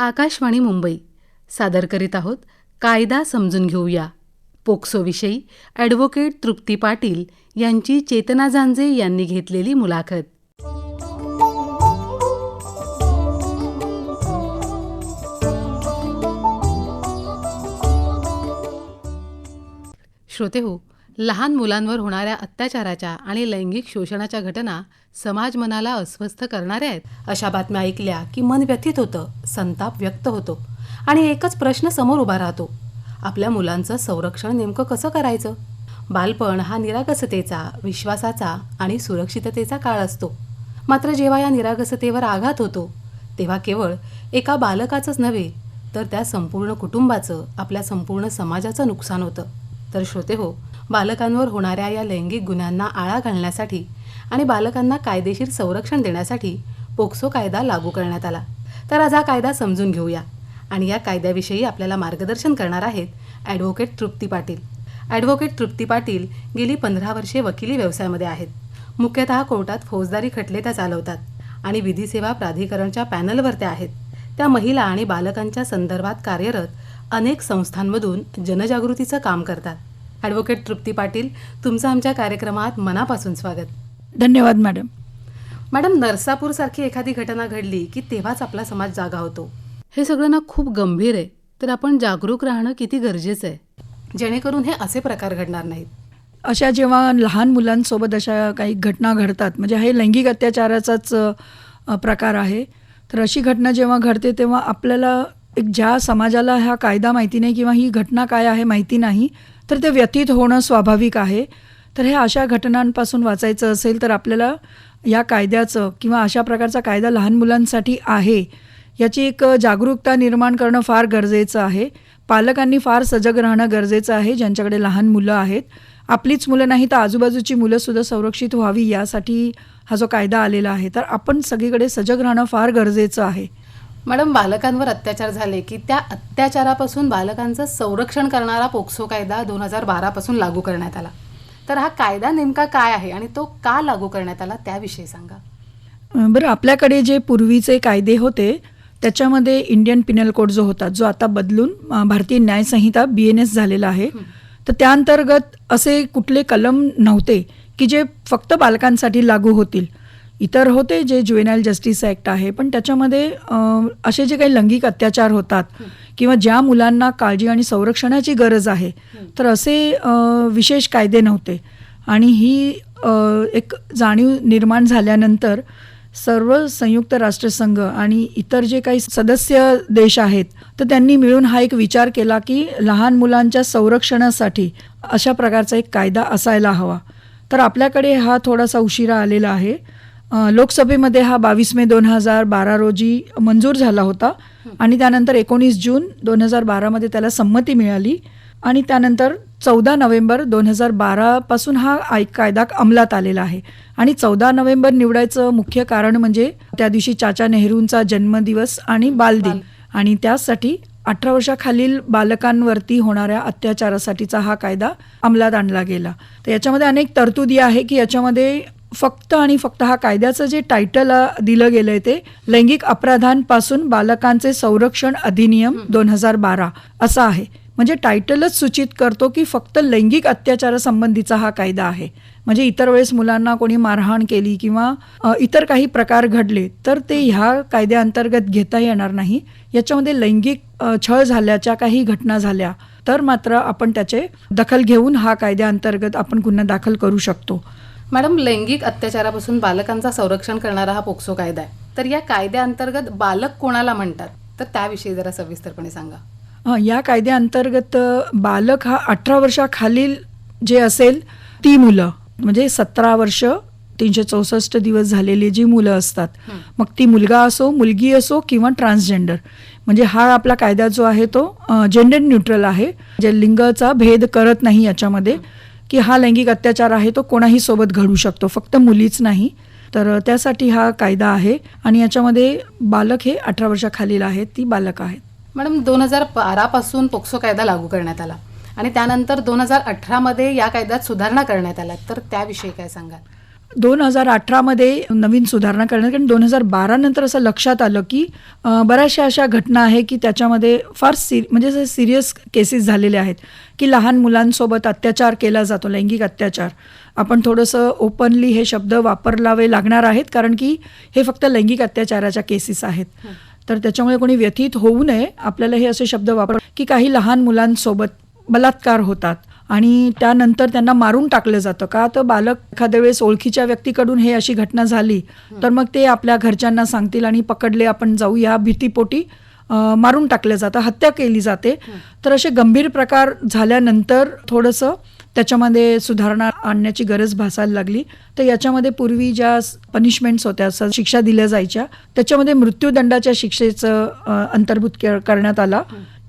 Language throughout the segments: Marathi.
आकाशवाणी मुंबई सादर करीत आहोत कायदा समजून घेऊया. पोक्सोविषयी ॲडव्होकेट तृप्ती पाटील यांची चेतना जांजे यांनी घेतलेली मुलाखत. श्रोतेहो, लहान मुलांवर होणाऱ्या अत्याचाराच्या आणि लैंगिक शोषणाच्या घटना समाज मनाला अस्वस्थ करणाऱ्या आहेत. अशा बातम्या ऐकल्या की मन व्यथित होतं, संताप व्यक्त होतो आणि एकच प्रश्न समोर उभा राहतो: आपल्या मुलांचं संरक्षण नेमकं कसं करायचं? बालपण हा निरागसतेचा, विश्वासाचा आणि सुरक्षिततेचा काळ असतो. मात्र जेव्हा या निरागसतेवर आघात होतो तेव्हा केवळ एका बालकाचंच नव्हे तर त्या संपूर्ण कुटुंबाचं, आपल्या संपूर्ण समाजाचं नुकसान होतं. तर श्रोतेहो, बालकांवर होणाऱ्या या लैंगिक गुन्ह्यांना आळा घालण्यासाठी आणि बालकांना कायदेशीर संरक्षण देण्यासाठी पोक्सो कायदा लागू करण्यात आला. तर आज हा कायदा समजून घेऊया आणि या कायद्याविषयी आपल्याला मार्गदर्शन करणार आहेत ॲडव्होकेट तृप्ती पाटील. ॲडव्होकेट तृप्ती पाटील गेली 15 वर्षे वकिली व्यवसायामध्ये आहेत. मुख्यतः कोर्टात फौजदारी खटले त्या चालवतात आणि विधी सेवा प्राधिकरणच्या पॅनलवर त्या आहेत. त्या महिला आणि बालकांच्या संदर्भात कार्यरत अनेक संस्थांमधून जनजागृतीचं काम करतात. ॲडव्होकेट तृप्ती पाटील, तुमचं आमच्या कार्यक्रमात मनापासून स्वागत. धन्यवाद मॅडम. मॅडम, नरसापूरसारखी एखादी घटना घडली की तेव्हाच आपला समाज जागा होतो. हे सगळं ना खूप गंभीर आहे. तर आपण जागरूक राहणं किती गरजेचं आहे जेणेकरून हे असे प्रकार घडणार नाहीत. अशा जेव्हा लहान मुलांसोबत अशा काही घटना घडतात, म्हणजे हे लैंगिक अत्याचाराचाच प्रकार आहे, तर अशी घटना जेव्हा घडते तेव्हा आपल्याला ज्या समाजाला हा कायदा माहिती नाही किंवा ही घटना काय आहे माहिती नाही, तर ते व्यथित होणं स्वाभाविक आहे. तर हे अशा घटनांपासून वाचायचं असेल तर आपल्याला या कायद्याचं किंवा अशा प्रकारचा कायदा लहान मुलांसाठी आहे याची एक जागरूकता निर्माण करणं फार गरजेचं आहे. पालकांनी फार सजग राहणं गरजेचं आहे. ज्यांच्याकडे लहान मुलं आहेत, आपलीच मुलं नाही तर आजूबाजूची मुलंसुद्धा संरक्षित व्हावी यासाठी हा जो कायदा आलेला आहे. तर आपण सगळीकडे सजग राहणं फार गरजेचं आहे. मॅडम, बालकांवर अत्याचार झाले की त्या अत्याचारापासून बालकांचं संरक्षण करणारा पोक्सो कायदा 2012 पासून लागू करण्यात आला. तर हा कायदा नेमका काय आहे आणि तो का लागू करण्यात आला त्याविषयी सांगा. बरं, आपल्याकडे जे पूर्वीचे कायदे होते त्याच्यामध्ये इंडियन पिनल कोड जो होता, जो आता बदलून भारतीय न्यायसंहिता BNS झालेला आहे, तर त्या अंतर्गत असे कुठले कलम नव्हते की जे फक्त बालकांसाठी लागू होतील. इतर होते जे ज्युवेनाईल जस्टिस ॲक्ट आहे, पण त्याच्यामध्ये असे जे काही लैंगिक अत्याचार होतात किंवा ज्या मुलांना काळजी आणि संरक्षणाची गरज आहे, तर असे विशेष कायदे नव्हते. आणि ही एक जाणीव निर्माण झाल्यानंतर सर्व संयुक्त राष्ट्रसंघ आणि इतर जे काही सदस्य देश आहेत, तर त्यांनी मिळून हा एक विचार केला की लहान मुलांच्या संरक्षणासाठी अशा प्रकारचा एक कायदा असायला हवा. तर आपल्याकडे हा थोडासा उशिरा आलेला आहे. लोकसभेमध्ये हा 22 मे 2012 रोजी मंजूर झाला होता आणि त्यानंतर 19 जून 2012 त्याला संमती मिळाली आणि त्यानंतर 14 नोव्हेंबर 2012 पासून हा कायदा अंमलात आलेला आहे. आणि 14 नोव्हेंबर निवडायचं मुख्य कारण म्हणजे त्या दिवशी चाचा नेहरूंचा जन्मदिवस आणि बालदिन, आणि त्यासाठी 18 वर्षाखालील बालकांवरती होणाऱ्या अत्याचारासाठीचा हा कायदा अंमलात आणला गेला. तर याच्यामध्ये अनेक तरतुदी आहे की याच्यामध्ये फक्त आणि फक्त हा कायद्याचं जे टायटल दिलं गेलंय ते लैंगिक अपराधांपासून बालकांचे संरक्षण अधिनियम 2012 असं आहे. म्हणजे टायटलच सूचित करतो की फक्त लैंगिक अत्याचारासंबंधीचा हा कायदा आहे. म्हणजे इतर वेळेस मुलांना कोणी मारहाण केली किंवा इतर काही प्रकार घडले तर ते ह्या कायद्याअंतर्गत घेता येणार नाही. याच्यामध्ये लैंगिक छळ झाल्याच्या काही घटना झाल्या तर मात्र आपण त्याचे दखल घेऊन हा कायद्याअंतर्गत आपण गुन्हा दाखल करू शकतो. मॅडम, लैंगिक अत्याचारापासून बालकांचा संरक्षण करणारा हा पोक्सो कायदा आहे. तर या कायद्याअंतर्गत बालक कोणाला म्हणतात, तर त्याविषयी जरा सविस्तरपणे सांगा. या कायद्याअंतर्गत बालक हा 18 वर्षाखालील जे असेल ती मुलं, म्हणजे 17 वर्ष 364 दिवस झालेली जी मुलं असतात, मग ती मुलगा असो, मुलगी असो किंवा ट्रान्सजेंडर, म्हणजे हा आपला कायदा जो आहे तो जेंडर न्यूट्रल आहे. जे लिंगाचा भेद करत नाही याच्यामध्ये, की हा लैंगिक अत्याचार आहे तो कोणाही सोबत घडू शकतो, फक्त मुलीच नाही. तर त्यासाठी हा कायदा आहे आणि याच्यामध्ये बालक हे 18 वर्षाखालील आहेत, ती बालक आहेत. मॅडम, 2012 पासून पोक्सो कायदा लागू करण्यात आला आणि त्यानंतर 2018 मध्ये या कायद्यात सुधारणा करण्यात आल्या, तर त्याविषयी काय सांगाल. 2018मध्ये नवीन सुधारणा करण्यात, कारण 2012 नंतर असं लक्षात आलं की बऱ्याचशा अशा घटना आहे की त्याच्यामध्ये फार म्हणजे सिरियस केसेस झालेले आहेत की लहान मुलांसोबत अत्याचार केला जातो, लैंगिक अत्याचार. आपण थोडंसं ओपनली हे शब्द वापरावे लागणार आहेत, कारण की हे फक्त लैंगिक अत्याचाराच्या केसेस आहेत. तर त्याच्यामुळे कोणी व्यथित होऊ नये. आपल्याला हे असे शब्द वापर की काही लहान मुलांसोबत बलात्कार होतात आणि त्यानंतर त्यांना मारून टाकलं जातं. का तर बालक एखाद्या वेळेस ओळखीच्या व्यक्तीकडून हे अशी घटना झाली तर मग ते आपल्या घरच्यांना सांगतील आणि पकडले आपण जाऊ या भीतीपोटी मारून टाकलं जातं, हत्या केली जाते. तर असे गंभीर प्रकार झाल्यानंतर थोडंसं त्याच्यामध्ये सुधारणा आणण्याची गरज भासायला लागली. तर याच्यामध्ये पूर्वी ज्या पनिशमेंट्स होत्या, शिक्षा दिल्या जायच्या, त्याच्यामध्ये मृत्यूदंडाच्या शिक्षेचं अंतर्भूत करण्यात आला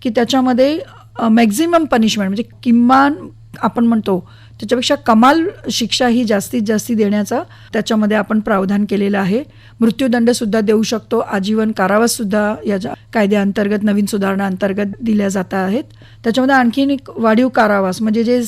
की त्याच्यामध्ये मॅक्झिमम पनिशमेंट म्हणजे किमान आपण म्हणतो त्याच्यापेक्षा कमाल शिक्षा ही जास्तीत जास्त देण्याचा त्याच्यामध्ये आपण प्रावधान केलेलं आहे. मृत्यूदंडसुद्धा देऊ शकतो, आजीवन कारावाससुद्धा या कायद्याअंतर्गत नवीन सुधारणा अंतर्गत दिल्या जात आहेत. त्याच्यामध्ये आणखीन एक वाढीव कारावास म्हणजे जे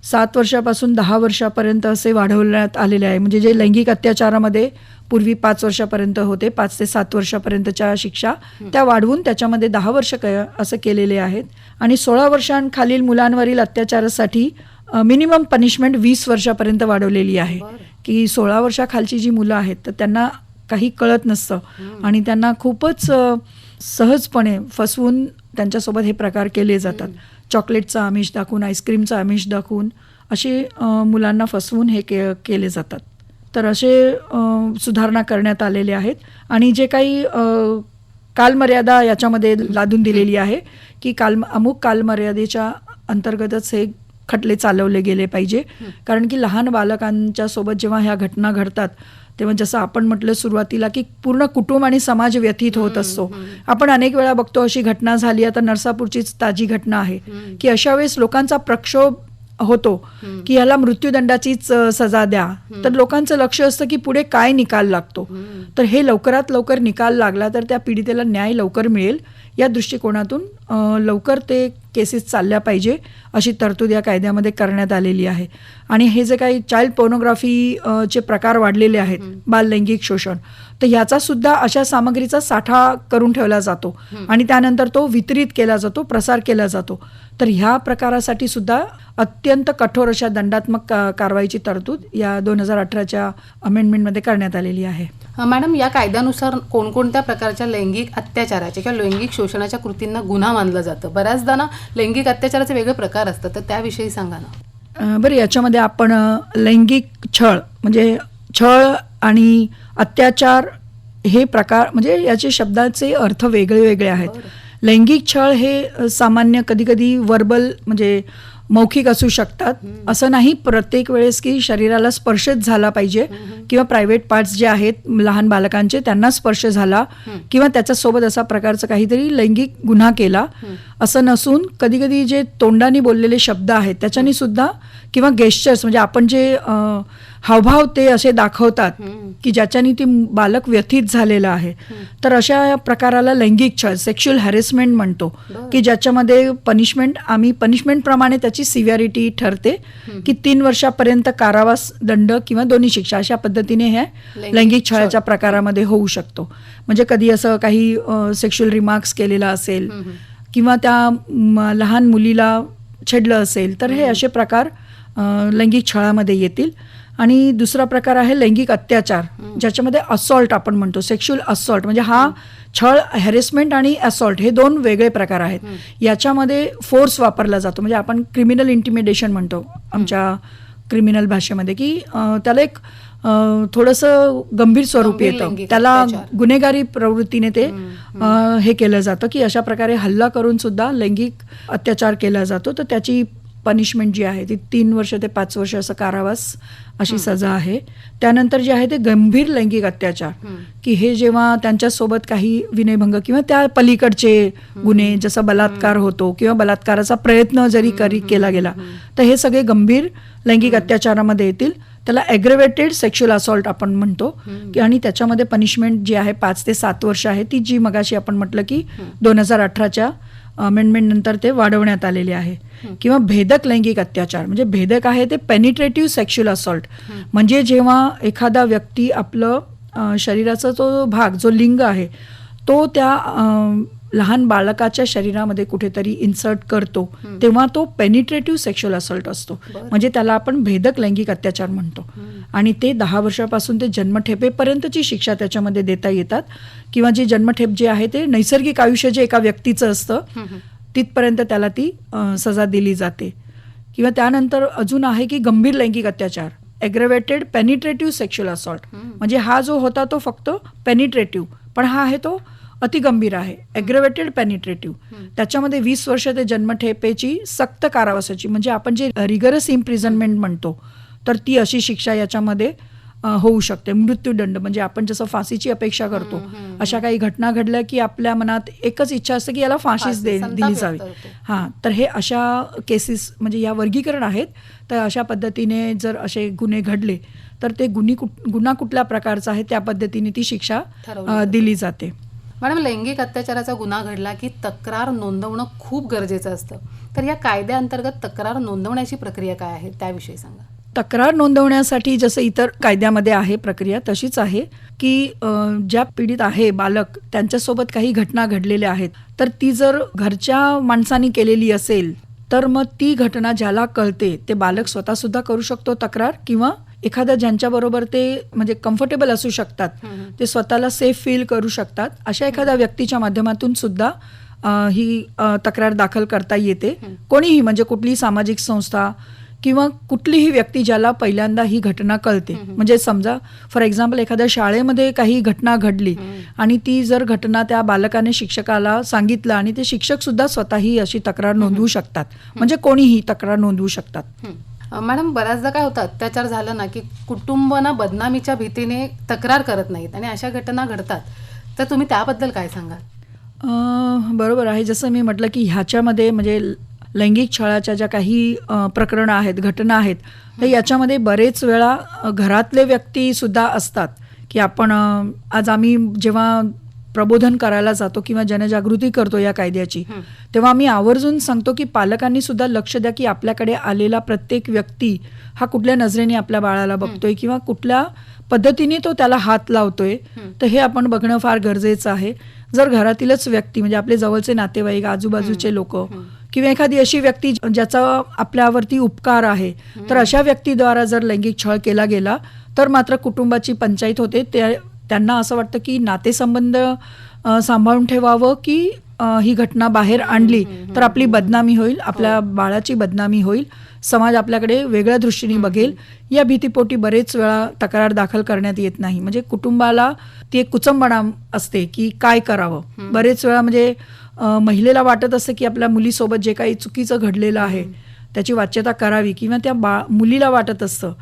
7 वर्षापासून 10 वर्षापर्यंत असे वाढवण्यात आलेले आहे. म्हणजे जे लैंगिक अत्याचारामध्ये पूर्वी 5 वर्षापर्यंत होते, 5 ते 7 वर्षापर्यंतच्या शिक्षा त्या वाढवून त्याच्यामध्ये 10 वर्ष असं केलेले आहेत. आणि 16 वर्षांखालील मुलांवरील अत्याचारासाठी मिनिमम पनिशमेंट 20 वर्षापर्यंत वाढवलेली आहे. की 16 वर्षाखालची जी मुलं आहेत तर त्यांना काही कळत नसतं आणि त्यांना खूपच सहजपणे फसवून त्यांच्यासोबत हे प्रकार केले जातात. चॉकलेटचं आमिष दाखवून, आईस्क्रीमचं आमिष दाखवून असे मुलांना फसवून हे केले जातात. तर असे सुधारणा करण्यात आलेले आहेत. आणि जे काही कालमर्यादा याच्यामध्ये लादून दिलेली आहे की अमुक कालमर्यादेच्या अंतर्गतच हे खटले चालवले गेले पाहिजे. कारण की लहान बालकांच्या सोबत जेव्हा ह्या घटना घडतात तेव्हा जसं आपण म्हटलं सुरुवातीला की पूर्ण कुटुंब आणि समाज व्यथित होत असतो. आपण अनेक वेळा बघतो अशी घटना झाली, आता नरसापूरचीच ताजी घटना आहे की अशा वेळेस लोकांचा प्रक्षोभ होतो की याला मृत्यूदंडाचीच सजा द्या. तर लोकांचं लक्ष असतं की पुढे काय निकाल लागतो. तर हे लवकरात लवकर निकाल लागला तर त्या पीडितेला न्याय लवकर मिळेल या दृष्टिकोनातून लवकर ते केसेस चालल्या पाहिजे अशी तरतूद या कायद्यामध्ये करण्यात आलेली आहे. आणि हे जे काही चाइल्ड पोर्नोग्राफीचे प्रकार वाढलेले आहेत, बाल लैंगिक शोषण, तर याचा सुद्धा अशा सामग्रीचा साठा करून ठेवला जातो आणि त्यानंतर तो वितरित केला जातो, प्रसार केला जातो. तर ह्या प्रकारासाठी सुद्धा अत्यंत कठोर अशा दंडात्मक कारवाईची तरतूद या 2018च्या अमेंडमेंटमध्ये करण्यात आलेली आहे. मॅडम, या कायद्यानुसार कोणकोणत्या प्रकारच्या लैंगिक अत्याचाराच्या किंवा लैंगिक शोषणाच्या कृतींना गुन्हा मानलं जातं? बऱ्याचदा ना लैंगिक अत्याचाराचे वेगळे प्रकार असतात, तर त्याविषयी सांगा ना. बरं, याच्यामध्ये आपण लैंगिक छळ म्हणजे छळ आणि अत्याचार हे प्रकार म्हणजे याचे शब्दाचे अर्थ वेगळे वेगळे आहेत. लैंगिक छळ हे सामान्य कधी कधी वर्बल म्हणजे मौखिक असू शकतात. असं नाही प्रत्येक वेळेस की शरीराला स्पर्शच झाला पाहिजे किंवा प्रायव्हेट पार्ट्स जे आहेत लहान बालकांचे त्यांना स्पर्श झाला किंवा त्याच्यासोबत असा प्रकारचा काहीतरी लैंगिक गुन्हा केला असं नसून कधी कधी जे तोंडाने बोललेले शब्द आहेत त्याच्यानी सुद्धा किंवा गेस्चर्स म्हणजे आपण जे हावभाव ते असे दाखवतात की ज्याच्यानी ती बालक व्यथित झालेलं आहे, तर अशा प्रकाराला लैंगिक छळ सेक्शुअल हॅरेसमेंट म्हणतो की ज्याच्यामध्ये आम्ही पनिशमेंटप्रमाणे त्याची सिव्हिअरिटी ठरते की 3 वर्षापर्यंत कारावास, दंड किंवा दोन्ही शिक्षा अशा पद्धतीने हे लैंगिक छळाच्या प्रकारामध्ये होऊ शकतो. म्हणजे कधी असं काही सेक्शुअल रिमार्क्स केलेला असेल किंवा त्या लहान मुलीला छेडलं असेल तर हे असे प्रकार लैंगिक छळामध्ये येतील. आणि दुसरा प्रकार आहे लैंगिक अत्याचार, ज्याच्यामध्ये असॉल्ट आपण म्हणतो, सेक्शुअल असॉल्ट म्हणजे हा छळ, हॅरेसमेंट आणि असॉल्ट हे 2 वेगळे प्रकार आहेत. याच्यामध्ये फोर्स वापरला जातो म्हणजे आपण क्रिमिनल इंटिमिडेशन म्हणतो आमच्या क्रिमिनल भाषेमध्ये की त्याला एक थोडंसं गंभीर स्वरूप येतं, त्याला गुन्हेगारी प्रवृत्तीने ते हे केलं जातं की अशा प्रकारे हल्ला करून सुद्धा लैंगिक अत्याचार केला जातो. तर त्याची पनिशमेंट जी आहे ती 3 वर्ष ते 5 वर्ष असं कारावास अशी सजा आहे. त्यानंतर जे आहे ते गंभीर लैंगिक अत्याचार की हे जेव्हा त्यांच्यासोबत काही विनयभंग किंवा त्या पलीकडचे गुन्हे जसं बलात्कार होतो किंवा बलात्काराचा प्रयत्न जरी केला गेला तर हे सगळे गंभीर लैंगिक अत्याचारामध्ये येतील. त्याला ॲग्रेवेटेड सेक्शुअल असॉल्ट आपण म्हणतो आणि त्याच्यामध्ये पनिशमेंट जी आहे 5 ते 7 वर्ष आहे, ती जी मगाशी आपण म्हटलं की 2018च्या अमेंडमेंटनंतर ते वाढवण्यात आलेले आहे. किंवा भेदक लैंगिक अत्याचार, म्हणजे भेदक आहे ते पेनिट्रेटिव्ह सेक्शुअल असॉल्ट, म्हणजे जेव्हा एखादा व्यक्ती आपलं शरीराचा तो भाग जो लिंग आहे तो त्या लहान बालकाच्या शरीरामध्ये कुठेतरी इन्सर्ट करतो, तेव्हा तो पेनिट्रेटिव्ह सेक्शुअल असॉल्ट असतो. म्हणजे त्याला आपण भेदक लैंगिक अत्याचार म्हणतो. आणि ते 10 वर्षापासून ते जन्मठेपेपर्यंतची शिक्षा त्याच्यामध्ये देता येतात. किंवा जी जन्मठेप जे आहे ते नैसर्गिक आयुष्य जे एका व्यक्तीचं असतं तिथपर्यंत त्याला ती सजा दिली जाते. किंवा त्यानंतर अजून आहे की गंभीर लैंगिक अत्याचार, ॲग्रवेटेड पेनिट्रेटिव्ह सेक्शुअल असॉल्ट, म्हणजे हा जो होता तो फक्त पेनिट्रेटिव्ह, पण हा आहे तो अतिगंभीर आहे, ॲग्रवेटेड पेनिट्रेटिव्ह. त्याच्यामध्ये 20 वर्ष ते जन्मठेपेची सक्त कारावासाची, म्हणजे आपण जे रिगरस इम्प्रिझनमेंट म्हणतो, तर ती अशी शिक्षा याच्यामध्ये होऊ शकते. मृत्यूदंड, म्हणजे आपण जसं फाशीची अपेक्षा करतो, अशा काही घटना घडल्या की आपल्या मनात एकच इच्छा असते की याला फाशीच दिली जावी. हां, तर हे अशा केसेस, म्हणजे या वर्गीकरण आहेत. तर अशा पद्धतीने जर असे गुन्हे घडले तर ते गुन्हा कुठल्या प्रकारचा आहे त्या पद्धतीने ती शिक्षा दिली जाते. मॅडम, लैंगिक अत्याचाराचा गुन्हा घडला की तक्रार नोंदवणं खूप गरजेचं असतं. तर या कायद्याअंतर्गत तक्रार नोंदवण्याची प्रक्रिया काय आहे त्याविषयी सांगा. तक्रार नोंदवण्यासाठी जसं इतर कायद्यामध्ये आहे प्रक्रिया तशीच आहे की ज्या पीडित आहे बालक, त्यांच्यासोबत काही घटना घडलेल्या आहेत, तर ती जर घरच्या माणसांनी केलेली असेल तर मग ती घटना ज्याला कळते ते बालक स्वतः सुद्धा करू शकतो तक्रार, किंवा एखादा ज्यांच्याबरोबर ते म्हणजे कम्फर्टेबल असू शकतात, ते स्वतःला सेफ फील करू शकतात, अशा एखाद्या व्यक्तीच्या माध्यमातून सुद्धा ही तक्रार दाखल करता येते. कोणीही, म्हणजे कुठलीही सामाजिक संस्था किंवा कुठलीही व्यक्ती ज्याला पहिल्यांदा ही घटना कळते. म्हणजे समजा फॉर एक्झाम्पल एखाद्या शाळेमध्ये काही घटना घडली आणि ती जर घटना त्या बालकाने शिक्षकाला सांगितलं आणि ते शिक्षक सुद्धा स्वतःही अशी तक्रार नोंदवू शकतात, म्हणजे कोणीही तक्रार नोंदवू शकतात. मॅडम, बऱ्याचदा काय होतं, अत्याचार झालं ना की कुटुंब ना बदनामीच्या भीतीने तक्रार करत नाहीत आणि अशा घटना घडतात. तर तुम्ही त्याबद्दल काय सांगाल? बरोबर आहे. जसं मी म्हटलं की ह्याच्यामध्ये म्हणजे लैंगिक छळाच्या ज्या काही प्रकरणं आहेत, घटना आहेत, तर याच्यामध्ये बरेच वेळा घरातले व्यक्ती सुद्धा असतात की आपण आज आम्ही जेव्हा प्रबोधन करायला जातो किंवा जनजागृती करतो या कायद्याची, तेव्हा आम्ही आवर्जून सांगतो की पालकांनी सुद्धा लक्ष द्या की आपल्याकडे आलेला प्रत्येक व्यक्ती हा कुठल्या नजरेने आपल्या बाळाला बघतोय किंवा कुठल्या पद्धतीने तो त्याला हात लावतोय, तर हे आपण बघणं फार गरजेचं आहे. जर घरातीलच व्यक्ती, म्हणजे आपले जवळचे नातेवाईक, आजूबाजूचे लोक किंवा एखादी अशी व्यक्ती ज्याचा आपल्यावरती उपकार आहे, तर अशा व्यक्तीद्वारा जर लैंगिक छळ केला गेला तर मात्र कुटुंबाची पंचायत होते. त्यांना असं वाटतं की नातेसंबंध सांभाळून ठेवावं की ही घटना बाहेर आणली तर आपली बदनामी होईल, आपल्या बाळाची बदनामी होईल, समाज आपल्याकडे वेगळ्या दृष्टीने बघेल. या भीतीपोटी बरेच वेळा तक्रार दाखल करण्यात येत नाही. म्हणजे कुटुंबाला ती एक कुचंबणा असते की काय करावं. बरेच वेळा म्हणजे महिलेला वाटत असते की आपल्या मुलीसोबत जे काही चुकीचं घडलेलं आहे त्याची वाच्यता करावी, किंवा त्या मुलीला वाटत असतं,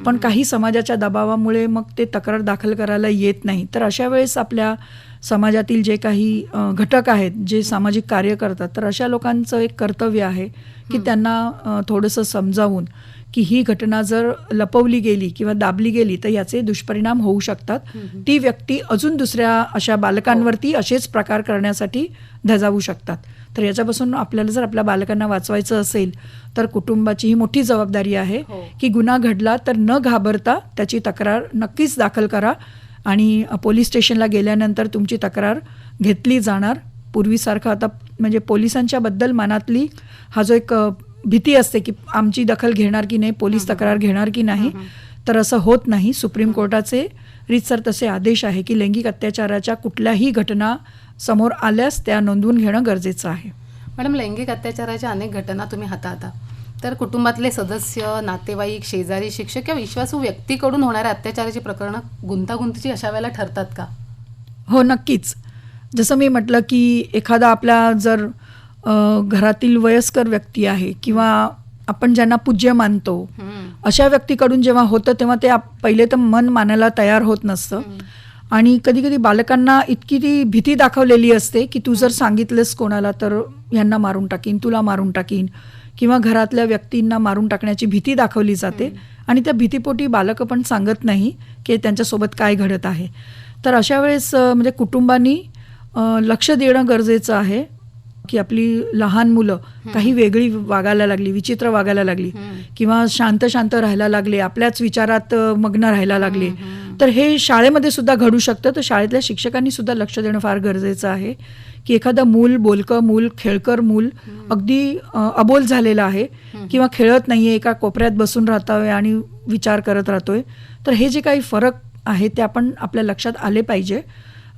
पण काही समाजाच्या दबावामुळे मग ते तक्रार दाखल करायला येत नाही. तर अशा वेळेस आपल्या समाजातील जे काही घटक आहेत, जे सामाजिक कार्य करतात, तर अशा लोकांचं एक कर्तव्य आहे की त्यांना थोडंसं समजावून की ही घटना जर लपवली गेली किंवा दाबली गेली तर याचे दुष्परिणाम होऊ शकतात. ती व्यक्ती अजून दुसऱ्या अशा बालकांवरती असेच प्रकार करण्यासाठी धजावू शकतात. तर याच्यापासून आपल्याला जर आपल्या बालकांना वाचवायचं असेल तर कुटुंबाची ही मोठी जबाबदारी आहे की गुन्हा घडला तर न घाबरता त्याची तक्रार नक्कीच दाखल करा आणि पोलीस स्टेशनला गेल्यानंतर तुमची तक्रार घेतली जाणार. पूर्वीसारखं आता म्हणजे पोलिसांच्या बद्दल मनातली हा जो एक भीती असते की आमची दखल घेणार की नाही, पोलीस तक्रार घेणार की नाही, तर असं होत नाही. सुप्रीम कोर्टाचे रीतसर तसे आदेश आहे की लैंगिक अत्याचाराच्या कुठल्याही घटना समोर आल्यास त्या नोंदवून घेणं गरजेचं आहे. मॅडम, लैंगिक अत्याचाराच्या अनेक घटना तुम्ही हाताळता, तर कुटुंबातले सदस्य, नातेवाईक, शेजारी, शिक्षक किंवा विश्वासू व्यक्तीकडून होणाऱ्या अत्याचाराची प्रकरणं गुंतागुंतीची अशा वेळेला ठरतात का? हो, नक्कीच. जसं मी म्हटलं की एखादा आपला जर घरातील वयस्कर व्यक्ती आहे किंवा आपण ज्यांना पूज्य मानतो अशा व्यक्तीकडून जेव्हा होतं तेव्हा ते पहिले तर मन मानायला तयार होत नसतं. आणि कधी कधी बालकांना इतकी ती भीती दाखवलेली असते की तू जर सांगितलंस कोणाला तर ह्यांना मारून टाकीन, तुला मारून टाकीन, किंवा घरातल्या व्यक्तींना मारून टाकण्याची भीती दाखवली जाते आणि त्या भीतीपोटी बालकं पण सांगत नाही की त्यांच्यासोबत काय घडत आहे. तर अशा वेळेस म्हणजे कुटुंबांनी लक्ष देणं गरजेचं आहे की आपली लहान मुलं काही वेगळी वागायला लागली, विचित्र वागायला लागली किंवा शांत शांत राहायला लागले, आपल्याच विचारात मग्न राहायला लागले, तर हे शाळेमध्ये सुद्धा घडू शकतं. तर शाळेतल्या शिक्षकांनी सुद्धा लक्ष देणं फार गरजेचं आहे की एखादं मूल, बोलकं मूल, खेळकर मूल अगदी अबोल झालेलं आहे किंवा खेळत नाहीये, एका कोपऱ्यात बसून राहतोय आणि विचार करत राहतोय, तर हे जे काही फरक आहे ते आपण आपल्या लक्षात आले पाहिजे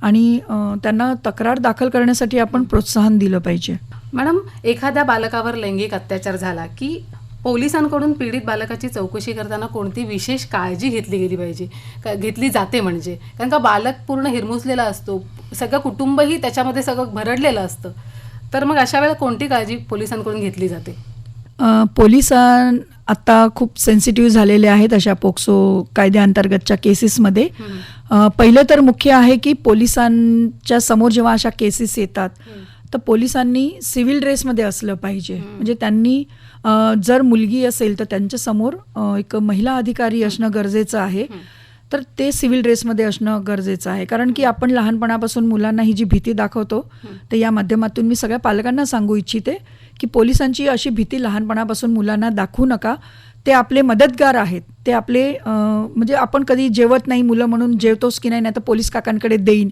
आणि त्यांना तक्रार दाखल करण्यासाठी आपण प्रोत्साहन दिलं पाहिजे. मॅडम, एखाद्या बालकावर लैंगिक अत्याचार झाला की पोलिसांकडून पीडित बालकाची चौकशी करताना कोणती विशेष काळजी घेतली गेली पाहिजे, घेतली जाते म्हणजे? कारण का बालक पूर्ण हिरमुसलेला असतो, सगळं कुटुंबही त्याच्यामध्ये सगळं भरडलेलं असतं, तर मग अशा वेळेला कोणती काळजी पोलिसांकडून घेतली जाते? पोलिसां आता खूप सेन्सिटिव्ह झालेले आहेत अशा पोक्सो कायद्याअंतर्गतच्या केसेसमध्ये. पहिलं तर मुख्य आहे की पोलिसांच्या समोर जेव्हा अशा केसेस येतात तर पोलिसांनी सिव्हिल ड्रेसमध्ये असलं पाहिजे. म्हणजे त्यांनी जर मुलगी असेल तर त्यांच्यासमोर एक महिला अधिकारी असणं गरजेचं आहे, तर ते सिव्हिल ड्रेसमध्ये असणं गरजेचं आहे. कारण की आपण लहानपणापासून मुलांना ही जी भीती दाखवतो, तर या माध्यमातून मी सगळ्या पालकांना सांगू इच्छिते की पोलिसांची अशी भीती लहानपणापासून मुलांना दाखवू नका. ते आपले मदतगार आहेत, ते आपले म्हणजे आपण कधी जेवत नाही मुलं म्हणून जेवतोस की नाही तर पोलीस काकांकडे देईन,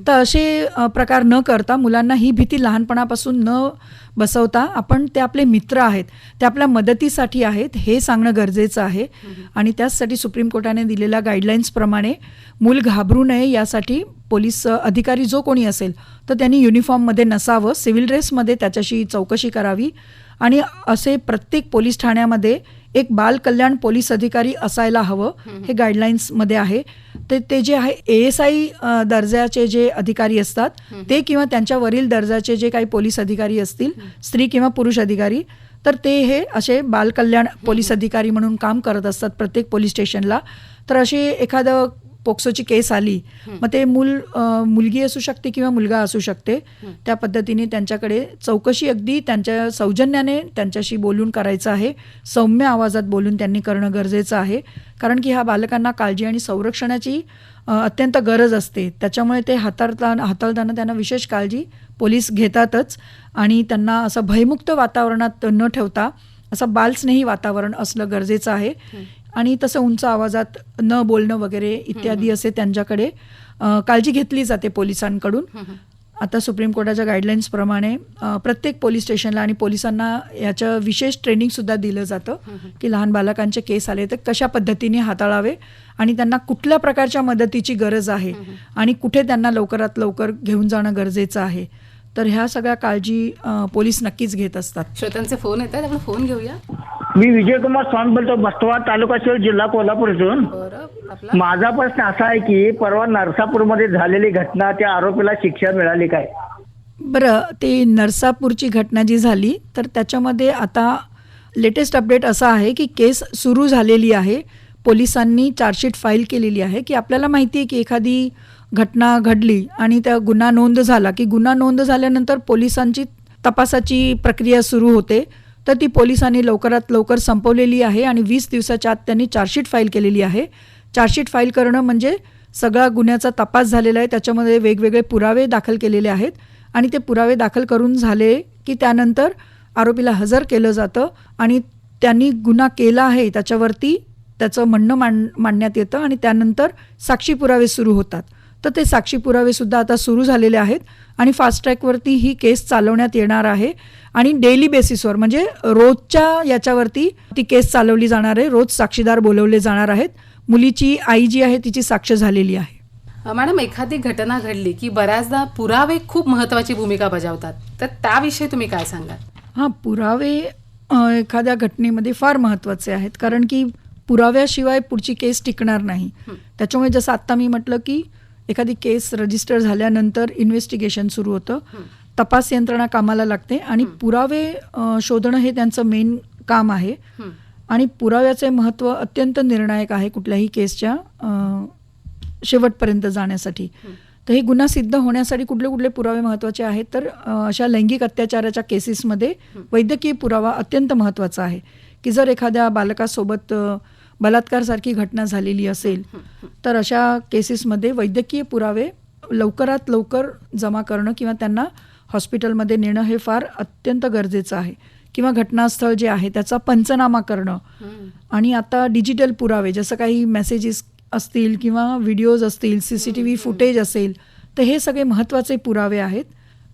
तर असे प्रकार न करता मुलांना ही भीती लहानपणापासून न बसवता आपण ते आपले मित्र आहेत, ते आपल्या मदतीसाठी आहेत हे सांगणं गरजेचं आहे. आणि त्याचसाठी सुप्रीम कोर्टाने दिलेल्या गाईडलाईन्सप्रमाणे मूल घाबरू नये यासाठी पोलीस अधिकारी जो कोणी असेल तर त्यांनी युनिफॉर्ममध्ये नसावं, सिव्हिल ड्रेसमध्ये त्याच्याशी चौकशी करावी. आणि असे प्रत्येक पोलीस ठाण्यामध्ये एक बाल कल्याण पोलीस अधिकारी असायला हवं, हे गाईडलाईन्समध्ये आहे. ते जे आहे ASI दर्जाचे जे अधिकारी असतात ते किंवा त्यांच्यावरील दर्जाचे जे काही पोलीस अधिकारी असतील, स्त्री किंवा पुरुष अधिकारी, तर ते हे असे बाल कल्याण पोलीस अधिकारी म्हणून काम करत असतात प्रत्येक पोलीस स्टेशनला. तर अशी एखादं पोक्सोची केस आली, मग ते मुलगी असू शकते किंवा मुलगा असू शकते, त्या पद्धतीने त्यांच्याकडे चौकशी अगदी त्यांच्या सौजन्याने त्यांच्याशी बोलून करायचं आहे, सौम्य आवाजात बोलून त्यांनी करणं गरजेचं आहे. कारण की ह्या बालकांना काळजी आणि संरक्षणाची अत्यंत गरज असते, त्याच्यामुळे ते हाताळताना त्यांना विशेष काळजी पोलीस घेतातच. आणि त्यांना असं भयमुक्त वातावरणात न ठेवता असं बालस्नेही वातावरण असलं गरजेचं आहे. आणि तसं उंच आवाजात न बोलणं वगैरे इत्यादी असे त्यांच्याकडे काळजी घेतली जाते पोलिसांकडून. आता सुप्रीम कोर्टाच्या गाईडलाईन्सप्रमाणे प्रत्येक पोलीस स्टेशनला आणि पोलिसांना याचं विशेष ट्रेनिंगसुद्धा दिलं जातं की लहान बालकांचे केस आले तर कशा पद्धतीने हाताळावे आणि त्यांना कुठल्या प्रकारच्या मदतीची गरज आहे आणि कुठे त्यांना लवकरात लवकर घेऊन जाणं गरजेचं आहे. तर ह्या सगळ्या काळजी पोलीस नक्कीच घेत असतात. श्रोत्यांचे फोन येतात, आपण फोन घेऊया. मी विजयकुमार स्वामी बोलतो, बस्तवा तालुका शिळ, जिल्हा कोल्हापूरतून. माझा प्रश्न असा आहे की परवा नरसापूरमध्ये झालेली घटना, त्या आरोपीला शिक्षा मिळाली काय? बरं, ते नरसापूरची घटना जी झाली तर त्याच्यामध्ये आता लेटेस्ट अपडेट असा आहे की केस सुरू झालेली आहे. पोलिसांनी चार्जशीट फाईल केलेली आहे की आपल्याला माहिती आहे की एखादी घटना घडली आणि त्या गुन्हा नोंद झाला की गुन्हा नोंद झाल्यानंतर पोलिसांची तपासाची प्रक्रिया सुरू होते, तर ती पोलिसांनी लवकरात लवकर संपवलेली आहे आणि 20 दिवसाच्या आत त्यांनी चार्जशीट फाईल केलेली आहे. चार्जशीट फाईल करणं म्हणजे सगळा गुन्ह्याचा तपास झालेला आहे, त्याच्यामध्ये वेगवेगळे पुरावे दाखल केलेले आहेत आणि ते पुरावे दाखल करून झाले की त्यानंतर आरोपीला हजर केलं जातं आणि त्यांनी गुन्हा केला आहे त्याच्यावरती त्याचं म्हणणं मांडण्यात येतं आणि त्यानंतर साक्षी पुरावे सुरू होतात. तर ते साक्षी पुरावेसुद्धा आता सुरू झालेले आहेत आणि फास्ट ट्रॅकवरती ही केस चालवण्यात येणार आहे आणि डेली बेसिसवर म्हणजे रोजच्या याच्यावरती ती केस चालवली जाणार आहे. रोज साक्षीदार बोलवले जाणार आहेत. मुलीची आई जी आहे तिची साक्ष झालेली आहे. मॅडम, एखादी घटना घडली की बऱ्याचदा पुरावे खूप महत्त्वाची भूमिका बजावतात, तर त्याविषयी तुम्ही काय सांगाल? हां, पुरावे एखाद्या घटनेमध्ये फार महत्त्वाचे आहेत कारण की पुराव्याशिवाय पुढची केस टिकणार नाही. त्याच्यामुळे जसं आत्ता मी म्हटलं की एखादी केस रजिस्टर झाल्यानंतर इन्व्हेस्टिगेशन सुरू होतं, तपास यंत्रणा कामाला लागते आणि पुरावे शोधणं हे त्यांचं मेन काम आहे. आणि पुराव्याचे महत्त्व अत्यंत निर्णायक आहे कुठल्याही केसच्या शेवटपर्यंत जाण्यासाठी. तर हे गुन्हा सिद्ध होण्यासाठी कुठले कुठले पुरावे महत्त्वाचे आहेत, तर अशा लैंगिक अत्याचाराच्या केसेसमध्ये वैद्यकीय पुरावा अत्यंत महत्त्वाचा आहे की जर एखाद्या बालकासोबत बलात्कारसारखी घटना झालेली असेल तर अशा केसेसमध्ये वैद्यकीय पुरावे लवकरात लवकर जमा करणं किंवा त्यांना हॉस्पिटलमध्ये नेणं हे फार अत्यंत गरजेचं आहे. किंवा घटनास्थळ जे आहे त्याचा पंचनामा करणं. आणि आता डिजिटल पुरावे जसं काही मेसेजेस असतील किंवा व्हिडिओज असतील, CCTV फुटेज असेल, तर हे सगळे महत्त्वाचे पुरावे आहेत.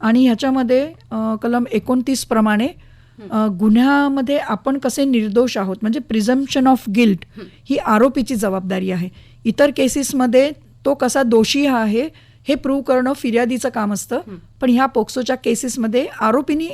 आणि ह्याच्यामध्ये कलम 29 प्रमाणे गुन्ह्यामध्ये आपण कसे निर्दोष आहोत म्हणजे प्रिझम्पशन ऑफ गिल्ट ही आरोपीची जबाबदारी आहे. इतर केसेसमध्ये तो कसा दोषी आहे हे प्रूव्ह करणं फिर्यादीचं काम असतं. पण ह्या पोक्सोच्या केसेसमध्ये आरोपींनी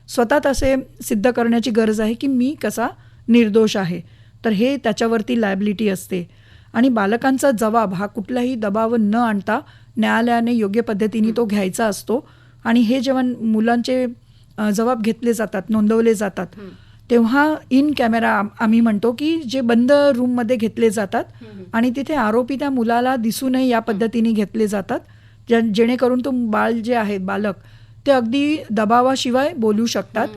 स्वतः असे सिद्ध करण्याची गरज आहे की मी कसा निर्दोष आहे. तर हे त्याच्यावरती लायबिलिटी असते. आणि बालकांचा जबाब हा कुठलाही दबाव न आणता न्यायालयाने योग्य पद्धतीने तो घ्यायचा असतो. आणि हे जेव्हा मुलांचे जबाब घेतले जातात, नोंदवले जातात, तेव्हा इन कॅमेरा आम्ही म्हणतो की जे बंद रूममध्ये घेतले जातात आणि तिथे आरोपी त्या मुलाला दिसू नये या पद्धतीने घेतले जातात, जेणेकरून तो बाळ जे आहे बालक ते अगदी दबावाशिवाय बोलू शकतात.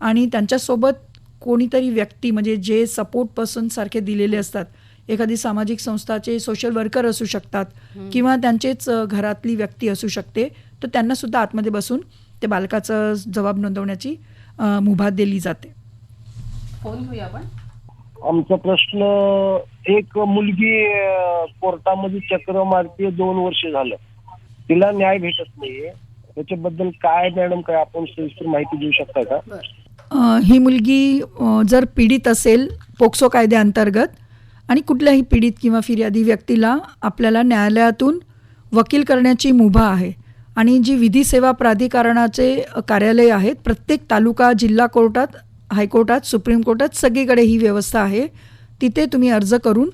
आणि त्यांच्यासोबत कोणीतरी व्यक्ती म्हणजे जे सपोर्ट पर्सन सारखे दिलेले असतात, एखादी सामाजिक संस्थाचे सोशल वर्कर असू शकतात किंवा त्यांचेच घरातली व्यक्ती असू शकते, तर त्यांना सुद्धा आतमध्ये बसून ते बालकाचं जबाब नोंदवण्याची मुभा दिली जाते. फोन घेऊया आपण. आमचा प्रश्न, एक मुलगी कोर्टामध्ये चक्र मारते 2 वर्ष झालं, तिला न्याय भेटत नाहीये, त्याच्याबद्दल काय मॅडम काय आपण सविस्तर माहिती देऊ शकता का? ही मुलगी जर पीडित असेल पोक्सो कायद्याअंतर्गत आणि कुठल्याही पीडित किंवा फिर्यादी व्यक्तीला आपल्याला न्यायालयातून वकील करण्याची मुभा आहे. आणि जी विधी सेवा प्राधिकरणाचे कार्यालय आहेत प्रत्येक तालुका, जिल्हा कोर्टात, हायकोर्टात, सुप्रीम कोर्टात सगळीकडे ही व्यवस्था आहे. तिथे तुम्ही अर्ज करून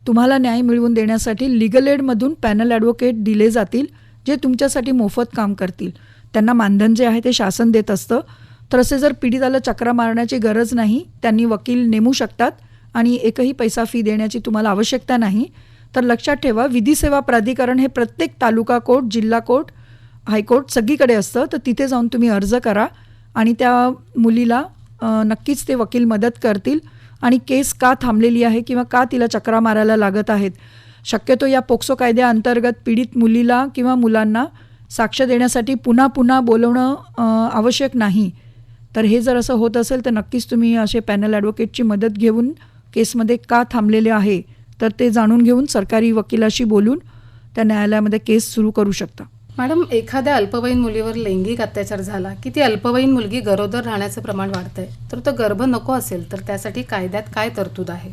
तुम्हाला न्याय मिळवून देण्यासाठी लिगल एडमधून पॅनल ॲडव्होकेट दिले जातील जे तुमच्यासाठी मोफत काम करतील. त्यांना मानधन जे आहे ते शासन देत असतं. तर असे जर पीडिताला चक्रा मारण्याची गरज नाही, त्यांनी वकील नेमू शकतात आणि एकही पैसा फी देण्याची तुम्हाला आवश्यकता नाही. तर लक्षात ठेवा, विधी सेवा प्राधिकरण हे प्रत्येक तालुका कोर्ट, जिल्हा कोर्ट, हायकोर्ट सगळीकडे असतं. तर तिथे जाऊन तुम्ही अर्ज करा आणि त्या मुलीला नक्कीच ते वकील मदत करतील. आणि केस का थांबलेली आहे किंवा का तिला चक्रा मारायला लागत आहेत, शक्यतो या पोक्सो कायद्याअंतर्गत पीडित मुलीला किंवा मुलांना साक्ष देण्यासाठी पुन्हा पुन्हा बोलवणं आवश्यक नाही. तर हे जर असं होत असेल तर नक्कीच तुम्ही असे पॅनल ॲडव्होकेटची मदत घेऊन केसमध्ये का थांबलेले आहे तर ते जाणून घेऊन सरकारी वकिलाशी बोलून त्या न्यायालयामध्ये केस सुरू करू शकता. मॅडम, एखाद्या अल्पवयीन मुलीवर लैंगिक अत्याचार झाला की ती अल्पवयीन मुलगी गरोदर राहण्याचं प्रमाण वाढतंय, तर तो गर्भ नको असेल तर त्यासाठी कायद्यात काय तरतूद आहे?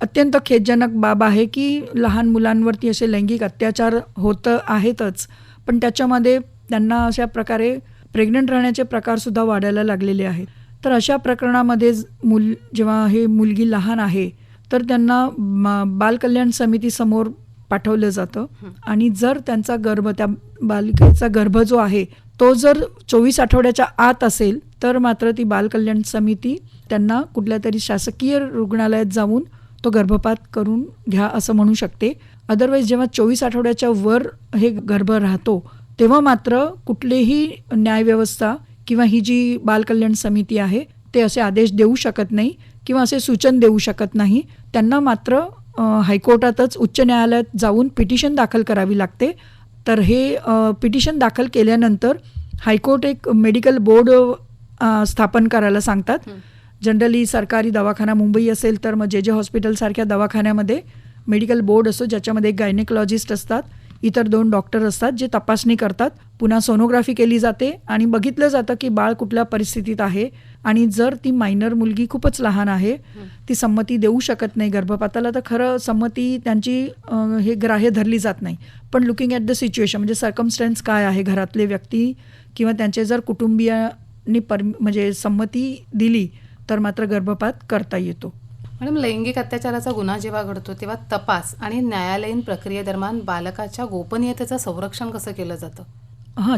अत्यंत खेदजनक बाब आहे की लहान मुलांवरती असे लैंगिक अत्याचार होतं आहेतच, पण त्याच्यामध्ये त्यांना अशा प्रकारे प्रेग्नंट राहण्याचे प्रकारसुद्धा वाढायला लागलेले आहेत. तर अशा प्रकरणामध्ये जेव्हा हे मुलगी लहान आहे तर त्यांना बालकल्याण समितीसमोर पाठवलं जातं. आणि जर त्यांचा गर्भ, त्या बालिकेचा गर्भ जो आहे तो जर 24 आठवड्याच्या आत असेल तर मात्र ती बालकल्याण समिती त्यांना कुठल्या तरी शासकीय रुग्णालयात जाऊन तो गर्भपात करून घ्या असं म्हणू शकते. अदरवाईज जेव्हा 24 आठवड्याच्या वर हे गर्भ राहतो तेव्हा मात्र कुठलीही न्यायव्यवस्था किंवा ही जी बालकल्याण समिती आहे ते असे आदेश देऊ शकत नाही किंवा असे सूचन देऊ शकत नाही. त्यांना मात्र हायकोर्टातच, उच्च न्यायालयात जाऊन पिटिशन दाखल करावी लागते. तर हे पिटिशन दाखल केल्यानंतर हायकोर्ट एक मेडिकल बोर्ड स्थापन करायला सांगतात. जनरली सरकारी दवाखाना मुंबई असेल तर मग जे हॉस्पिटलसारख्या दवाखान्यामध्ये मेडिकल बोर्ड असतो ज्याच्यामध्ये एक गायनेकॉलॉजिस्ट असतात, इतर 2 डॉक्टर असतात जे तपासणी करतात. पुन्हा सोनोग्राफी केली जाते आणि बघितलं जातं की बाळ कुठल्या परिस्थितीत आहे. आणि जर ती मायनर मुलगी खूपच लहान आहे, ती संमती देऊ शकत नाही गर्भपाताला, तर खरं संमती त्यांची हे ग्राह्य धरली जात नाही. पण लुकिंग ॲट द सिच्युएशन म्हणजे सर्कमस्टन्स काय आहे, घरातले व्यक्ती किंवा त्यांचे जर कुटुंबियांनी म्हणजे संमती दिली तर मात्र गर्भपात करता येतो. मॅडम, लैंगिक अत्याचाराचा गुन्हा जेव्हा घडतो तेव्हा तपास आणि न्यायालयीन प्रक्रियेदरम्यान बालकाच्या गोपनीयतेचं संरक्षण कसं केलं जातं?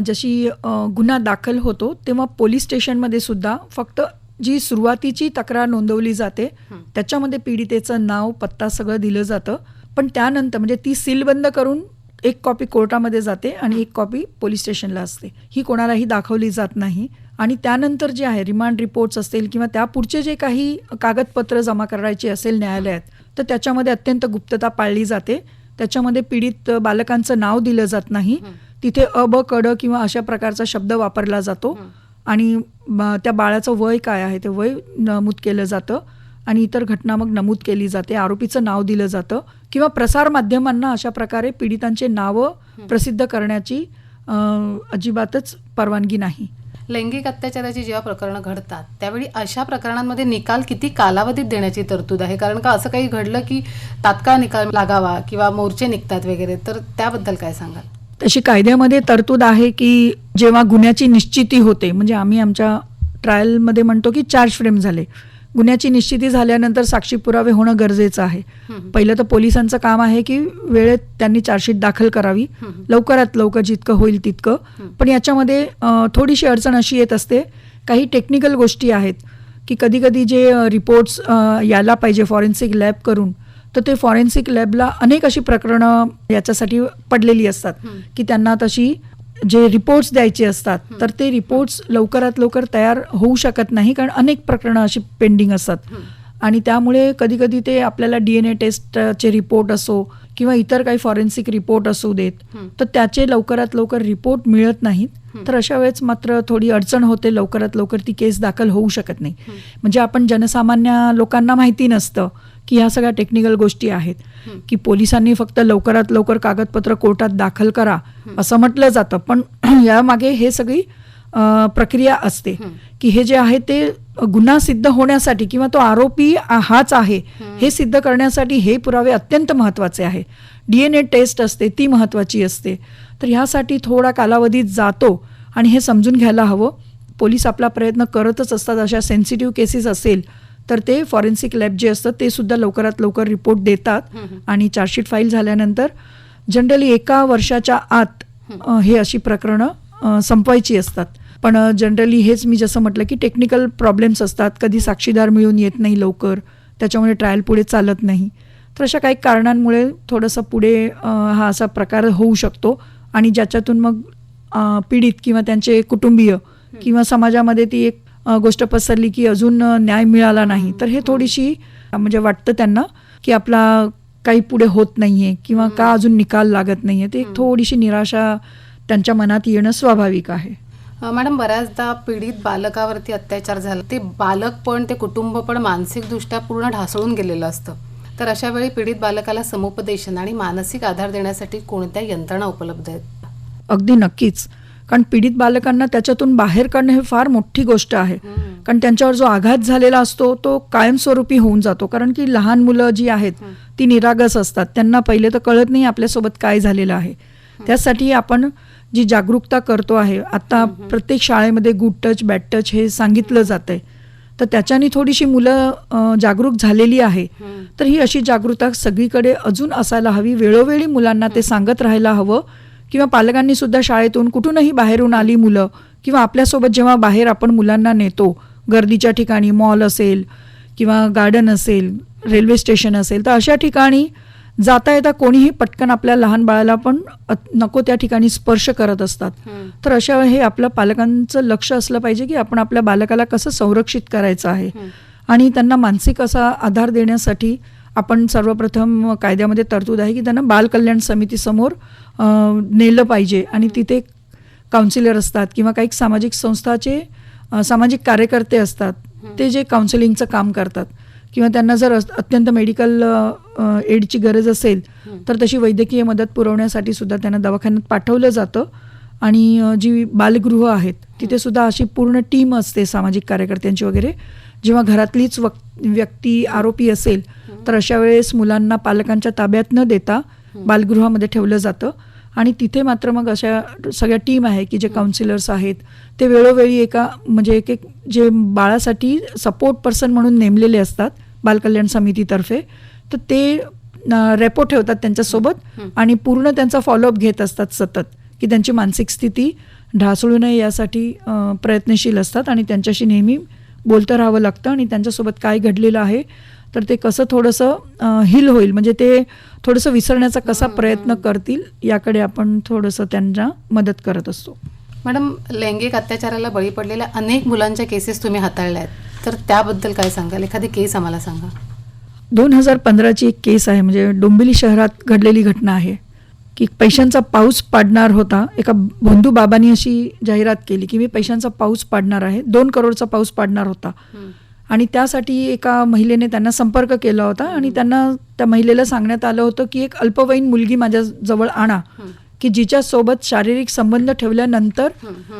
जशी गुन्हा दाखल होतो तेव्हा पोलीस स्टेशनमध्ये सुद्धा फक्त जी सुरुवातीची तक्रार नोंदवली जाते त्याच्यामध्ये पीडितेचं नाव, पत्ता सगळं दिलं जातं. पण त्यानंतर म्हणजे ती सीलबंद करून एक कॉपी कोर्टामध्ये जाते आणि एक कॉपी पोलीस स्टेशनला असते. ही कोणालाही दाखवली जात नाही. आणि त्यानंतर जे आहे रिमांड रिपोर्ट्स असतील किंवा त्या पुढचे जे काही कागदपत्र जमा करायची असेल न्यायालयात तर त्याच्यामध्ये अत्यंत गुप्तता पाळली जाते. त्याच्यामध्ये पीडित बालकांचं नाव दिलं जात नाही. तिथे अ ब क ड किंवा अशा प्रकारचा शब्द वापरला जातो आणि त्या बाळाचं वय काय आहे ते वय नमूद केलं जातं आणि इतर घटना मग नमूद केली जाते. आरोपीचं नाव दिलं जातं किंवा प्रसारमाध्यमांना अशा प्रकारे पीडितांचे नावं प्रसिद्ध करण्याची अजिबातच परवानगी नाही. लैंगिक अत्याचाराची जेव्हा प्रकरणं घडतात त्यावेळी अशा प्रकरणांमध्ये निकाल किती कालावधीत देण्याची तरतूद आहे? कारण का असं काही घडलं की तात्काळ निकाल लागावा किंवा मोर्चे निघतात वगैरे, तर त्याबद्दल काय सांगाल? तशी कायद्यामध्ये तरतूद आहे की जेव्हा गुन्ह्याची निश्चिती होते, म्हणजे आम्ही आमच्या ट्रायलमध्ये म्हणतो की चार्ज फ्रेम झाले, गुन्ह्याची निश्चिती झाल्यानंतर साक्षी पुरावे होणं गरजेचं आहे. पहिलं तर पोलिसांचं काम आहे की वेळेत त्यांनी चार्जशीट दाखल करावी, लवकरात लवकर जितकं होईल तितकं. पण याच्यामध्ये थोडीशी अडचण अशी येत असते, काही टेक्निकल गोष्टी आहेत की कधी कधी जे रिपोर्ट्स यायला पाहिजे फॉरेन्सिक लॅब करून, तर ते फॉरेन्सिक लॅबला अनेक अशी प्रकरणं याच्यासाठी पडलेली असतात की त्यांना तशी जे रिपोर्ट्स द्यायचे असतात तर ते रिपोर्ट्स लवकरात लवकर तयार होऊ शकत नाही, कारण अनेक प्रकरणं अशी पेंडिंग असतात. आणि त्यामुळे कधी कधी ते आपल्याला DNA टेस्टचे रिपोर्ट असो किंवा इतर काही फॉरेन्सिक रिपोर्ट असू देत, तर त्याचे लवकरात लवकर रिपोर्ट मिळत नाहीत. तर अशा वेळेस मात्र थोडी अडचण होते, लवकरात लवकर ती केस दाखल होऊ शकत नाही. म्हणजे आपण जनसामान्य लोकांना माहिती नसतं की ह्या सगळ्या टेक्निकल गोष्टी आहेत की पोलिसांनी फक्त लवकरात लवकर कागदपत्र कोर्टात दाखल करा असं म्हटलं जातं, पण यामागे हे सगळी प्रक्रिया असते की हे जे आहे ते गुन्हा सिद्ध होण्यासाठी किंवा तो आरोपी हाच आहे हे सिद्ध करण्यासाठी हे पुरावे अत्यंत महत्त्वाचे आहे. DNA टेस्ट असते ती महत्त्वाची असते. तर ह्यासाठी थोडा कालावधी जातो आणि हे समजून घ्यायला हवं. पोलीस आपला प्रयत्न करतच असतात. अशा सेन्सिटिव्ह केसेस असेल तर ते फॉरेन्सिक लॅब जे असतं ते सुद्धा लवकरात लवकर रिपोर्ट देतात आणि चार्जशीट फाईल झाल्यानंतर जनरली 1 वर्षाच्या आत हे अशी प्रकरणं संपवायची असतात. पण जनरली हेच मी जसं म्हटलं की टेक्निकल प्रॉब्लेम्स असतात, कधी साक्षीदार मिळून येत नाही लवकर, त्याच्यामुळे ट्रायल पुढे चालत नाही. तर अशा काही कारणांमुळे थोडंसं पुढे हा असा प्रकार होऊ शकतो आणि ज्याच्यातून मग पीडित किंवा त्यांचे कुटुंबीय किंवा समाजामध्ये ती एक गोष्ट पसरली की अजून न्याय मिळाला नाही, तर हे थोडीशी म्हणजे वाटतं त्यांना की आपला काही पुढे होत नाहीये किंवा का अजून निकाल लागत नाहीये. ते थोडीशी निराशा त्यांच्या मनात येणं स्वाभाविक आहे. मॅडम, बऱ्याचदा पीडित बालकावरती अत्याचार झाला, ते बालक पण ते कुटुंब पण मानसिकदृष्ट्या पूर्ण ढासळून गेलेलं असतं. तर अशा वेळी पीडित बालकाला समुपदेशन आणि मानसिक आधार देण्यासाठी कोणत्या यंत्रणा उपलब्ध आहेत? अगदी नक्कीच, कारण पीडित बालकांना त्याच्यातून बाहेर काढणं हे फार मोठी गोष्ट आहे. कारण त्यांच्यावर जो आघात झालेला असतो तो कायमस्वरूपी होऊन जातो. कारण की लहान मुलं जी आहेत ती निरागस असतात, त्यांना पहिले तर कळत नाही आपल्यासोबत काय झालेलं आहे. त्यासाठी आपण जी जागरूकता करतो आहे, आता प्रत्येक शाळेमध्ये गुड टच बॅड टच हे सांगितलं जातंय, तर त्याच्याने थोडीशी मुलं जागरूक झालेली आहे. तर ही अशी जागरूकता सगळीकडे अजून असायला हवी. वेळोवेळी मुलांना ते सांगत राहायला हवं किंवा पालकांनी सुद्धा शाळेतून कुठूनही बाहेरून आली मुलं किंवा आपल्यासोबत जेव्हा बाहेर आपण मुलांना नेतो गर्दीच्या ठिकाणी, मॉल असेल किंवा गार्डन असेल, रेल्वे स्टेशन असेल, तर अशा ठिकाणी जाता येता कोणीही पटकन आपल्या लहान बाळाला पण नको त्या ठिकाणी स्पर्श करत असतात. तर अशा हे आपलं पालकांचं लक्ष असलं पाहिजे की आपण आपल्या बालकाला कसं संरक्षित करायचं आहे आणि त्यांना मानसिक असा आधार देण्यासाठी आपण सर्वप्रथम कायद्यामध्ये तरतूद आहे की त्यांना बाल कल्याण समितीसमोर नेलं पाहिजे आणि तिथे काउन्सिलर असतात किंवा काही सामाजिक संस्थाचे सामाजिक कार्यकर्ते असतात, ते जे काउन्सिलिंगचं काम करतात किंवा त्यांना जर अत्यंत मेडिकल एडची गरज असेल तर तशी वैद्यकीय मदत पुरवण्यासाठी सुद्धा त्यांना दवाखान्यात पाठवलं जातं. आणि जी बालगृह आहेत तिथे सुद्धा अशी पूर्ण टीम असते सामाजिक कार्यकर्त्यांची वगैरे. जेव्हा घरातलीच व्यक्ती आरोपी असेल तर अशा वेळेस मुलांना पालकांच्या ताब्यात न देता बालगृहामध्ये ठेवलं जातं आणि तिथे मात्र मग अशा सगळ्या टीम आहे की जे काउन्सिलर्स आहेत ते वेळोवेळी एक जे बाळासाठी सपोर्ट पर्सन म्हणून नेमलेले असतात बालकल्याण समितीतर्फे, तर ते रेपो ठेवतात त्यांच्यासोबत आणि पूर्ण त्यांचा फॉलोअप घेत असतात सतत की त्यांची मानसिक स्थिती ढासळू नये यासाठी प्रयत्नशील असतात आणि त्यांच्याशी नेहमी बोलतं राहावं लागतं आणि त्यांच्यासोबत काय घडलेलं आहे तर ते कसं थोडंसं हील होईल, म्हणजे ते थोडंसं विसरण्याचा कसा प्रयत्न करतील याकडे आपण थोडंसं त्यांना मदत करत असतो. मॅडम, लैंगिक अत्याचाराला बळी पडलेल्या अनेक मुलांच्या केसेस तुम्ही हाताळल्या आहेत, तर त्याबद्दल काय सांगाल? एखादी केस आम्हाला सांगा. 2015ची एक केस आहे, म्हणजे डोंबिवली शहरात घडलेली घटना आहे. की पैशांचा पाऊस पाडणार होता. एका भोंदू बाबांनी अशी जाहिरात केली की मी पैशांचा पाऊस पाडणार आहे, 2 करोडचा पाऊस पाडणार होता. आणि त्यासाठी एका महिलेने त्यांना संपर्क केला होता आणि त्यांना त्या महिलेला सांगण्यात आलं होतं की एक अल्पवयीन मुलगी माझ्या जवळ आणा की जिच्यासोबत शारीरिक संबंध ठेवल्यानंतर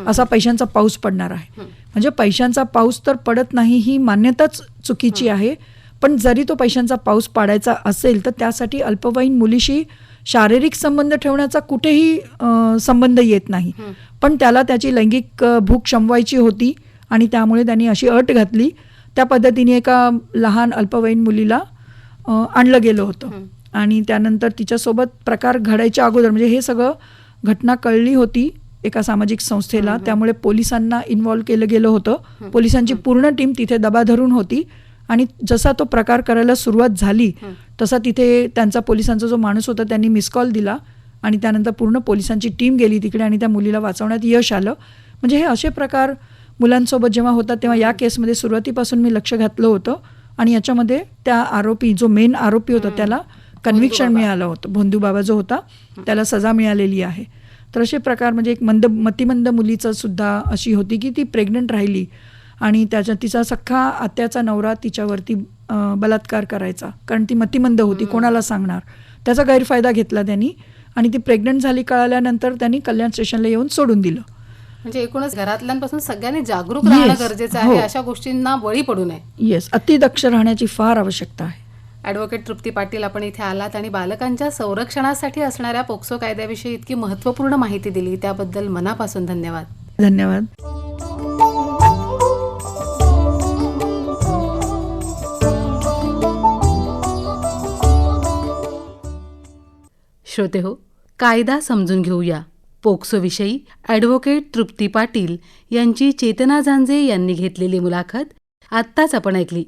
असा पैशांचा पाऊस पडणार आहे. म्हणजे पैशांचा पाऊस तर पडत नाही ही मान्यताच चुकीची आहे. पण जरी तो पैशांचा पाऊस पाडायचा असेल तर त्यासाठी अल्पवयीन मुलीशी शारीरिक संबंध ठेवण्याचा कुठेही संबंध येत नाही. पण त्याला त्याची लैंगिक भूक शमवायची होती आणि त्यामुळे त्यांनी अशी अट घातली. त्या पद्धतीने एका लहान अल्पवयीन मुलीला आणलं गेलं होतं आणि त्यानंतर तिच्यासोबत प्रकार घडायच्या अगोदर म्हणजे हे सगळं घटना कळली होती एका सामाजिक संस्थेला. त्यामुळे पोलिसांना इन्व्हॉल्व केलं गेलं होतं. पोलिसांची पूर्ण टीम तिथे दबा धरून होती आणि जसा तो प्रकार करायला सुरुवात झाली तसा तिथे त्यांचा पोलिसांचा जो माणूस होता त्यांनी मिस कॉल दिला आणि त्यानंतर पूर्ण पोलिसांची टीम गेली तिकडे आणि त्या मुलीला वाचवण्यात यश आलं. म्हणजे हे असे प्रकार मुलांसोबत जेव्हा होतात तेव्हा या केसमध्ये सुरुवातीपासून मी लक्ष घातलं होतं आणि याच्यामध्ये त्या आरोपी जो मेन आरोपी होता त्याला कन्व्हिक्शन मिळालं होतं. भोंदू बाबा जो होता त्याला सजा मिळालेली आहे. तर असे प्रकार म्हणजे एक मतिमंद मुलीचं सुद्धा अशी होती की ती प्रेग्नंट राहिली आणि तिचा सख्खा आत्याचा नवरा तिच्यावरती बलात्कार करायचा कारण ती मतिमंद होती, कोणाला सांगणार. त्याचा गैरफायदा घेतला त्यांनी आणि ती प्रेग्नंट झाली कळाल्यानंतर त्यांनी कल्याण स्टेशनला येऊन सोडून दिलं. म्हणजे एकूणच घरातल्यांपासून सगळ्यांनी जागरूक राहणं गरजेचं आहे. अशा गोष्टींना बळी पडू नये. येस, अतिदक्ष राहण्याची फार आवश्यकता आहे. ॲडव्होकेट तृप्ती पाटील, आपण इथे आलात आणि बालकांच्या संरक्षणासाठी असणाऱ्या पोक्सो कायद्याविषयी इतकी महत्त्वपूर्ण माहिती दिली त्याबद्दल मनापासून धन्यवाद. धन्यवाद. श्रोते हो, कायदा समजून घेऊया पोक्सोविषयी ॲडव्होकेट तृप्ती पाटील यांची चेतना झांजे यांनी घेतलेली मुलाखत आत्ताच आपण ऐकली.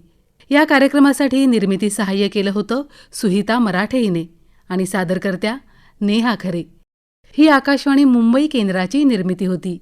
या कार्यक्रमासाठी निर्मिती सहाय्य केलं होतं सुहिता मराठे हिने आणि सादरकर्त्या नेहा खरे. ही आकाशवाणी मुंबई केंद्राची निर्मिती होती.